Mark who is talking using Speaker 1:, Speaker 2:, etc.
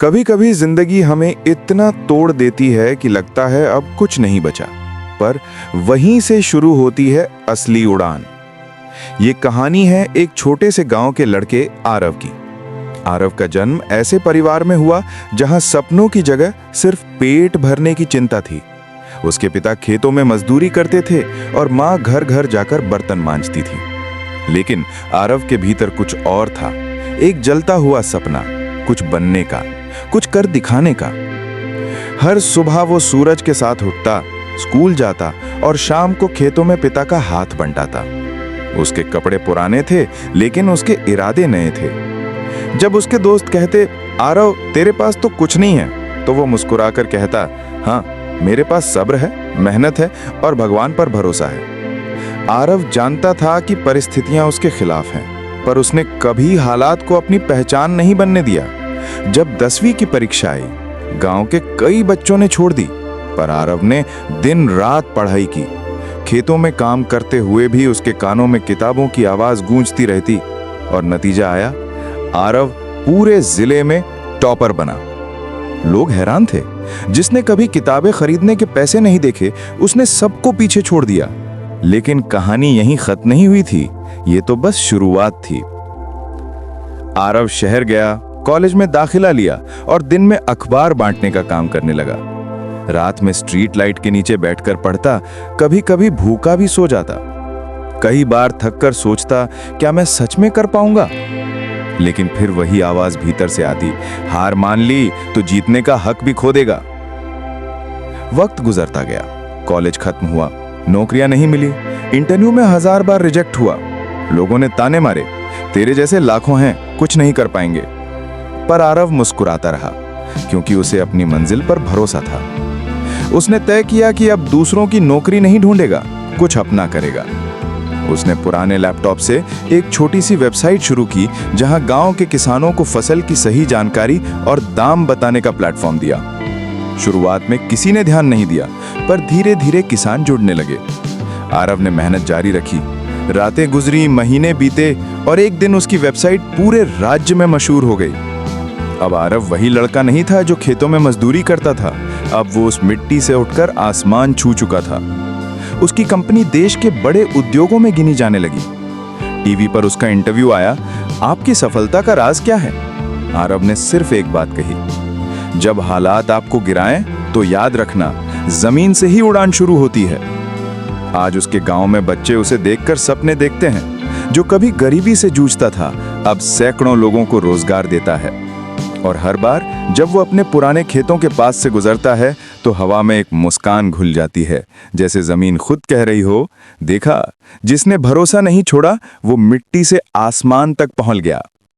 Speaker 1: कभी कभी जिंदगी हमें इतना तोड़ देती है कि लगता है अब कुछ नहीं बचा, पर वहीं से शुरू होती है असली उड़ान। ये कहानी है एक छोटे से गांव के लड़के आरव की। आरव का जन्म ऐसे परिवार में हुआ जहां सपनों की जगह सिर्फ पेट भरने की चिंता थी। उसके पिता खेतों में मजदूरी करते थे और माँ घर घर जाकर बर्तन मांजती थी। लेकिन आरव के भीतर कुछ और था, एक जलता हुआ सपना, कुछ बनने का, कुछ कर दिखाने का। हर सुबह वो सूरज के साथ उठता, स्कूल जाता और शाम को खेतों में पिता का हाथ बंटाता। उसके कपड़े पुराने थे, लेकिन उसके इरादे नए थे। जब उसके दोस्त कहते, आरव तेरे पास तो कुछ नहीं है, तो वो मुस्कुराकर कहता, हाँ मेरे पास सब्र है, मेहनत है और भगवान पर भरोसा है। आरव जानता था कि परिस्थितियां उसके खिलाफ हैं, पर उसने कभी हालात को अपनी पहचान नहीं बनने दिया। जब 10वीं की परीक्षा आई, गांव के कई बच्चों ने छोड़ दी, पर आरव ने दिन रात पढ़ाई की। खेतों में काम करते हुए भी उसके कानों में किताबों की आवाज गूंजती रहती और नतीजा आया, आरव पूरे जिले में टॉपर बना। लोग हैरान थे। जिसने कभी किताबें खरीदने के पैसे नहीं देखे, उसने सबको पीछे छोड़ दिया। लेकिन कहानी यहीं खत्म नहीं हुई थी, ये तो बस शुरुआत थी। आरव शहर गया, कॉलेज में दाखिला लिया और दिन में अखबार बांटने का काम करने लगा। रात में स्ट्रीट लाइट के नीचे बैठकर पढ़ता, कभी कभी भूखा भी सो जाता। कई बार थककर सोचता, क्या मैं सच में कर पाऊंगा? लेकिन फिर वही आवाज भीतर से आती, हार मान ली तो जीतने का हक भी खो देगा। वक्त गुजरता गया, कॉलेज खत्म हुआ, नौकरियां नहीं मिली, इंटरव्यू में 1000 बार रिजेक्ट हुआ। लोगों ने ताने मारे, तेरे जैसे लाखों हैं, कुछ नहीं कर पाएंगे। पर आरव मुस्कुराता रहा, क्योंकि उसे अपनी मंजिल पर भरोसा था। उसने तय किया कि अब दूसरों की नौकरी नहीं ढूंढेगा, कुछ अपना करेगा। उसने पुराने लैपटॉप से एक छोटी सी वेबसाइट शुरू की, जहां गांव के किसानों को फसल की सही जानकारी और दाम बताने का प्लेटफॉर्म दिया। शुरुआत में किसी ने ध्यान नहीं दिया, पर धीरे धीरे किसान जुड़ने लगे। आरव ने मेहनत जारी रखी, रातें गुजरी, महीने बीते और एक दिन उसकी वेबसाइट पूरे राज्य में मशहूर हो गई। अब आरव वही लड़का नहीं था जो खेतों में मजदूरी करता था। अब वो उस मिट्टी से उठकर आसमान छू चुका था। उसकी कंपनी देश के बड़े उद्योगों में गिनी जाने लगी। टीवी पर उसका इंटरव्यू आया, आपकी सफलता का राज क्या है? आरव ने सिर्फ एक बात कही, जब हालात आपको गिराएं तो याद रखना, जमीन से ही उड़ान शुरू होती है। आज उसके गांव में बच्चे उसे देखकर सपने देखते हैं। जो कभी गरीबी से जूझता था, अब सैकड़ों लोगों को रोजगार देता है। और हर बार जब वो अपने पुराने खेतों के पास से गुजरता है, तो हवा में एक मुस्कान घुल जाती है, जैसे जमीन खुद कह रही हो, देखा, जिसने भरोसा नहीं छोड़ा वो मिट्टी से आसमान तक पहुंच गया।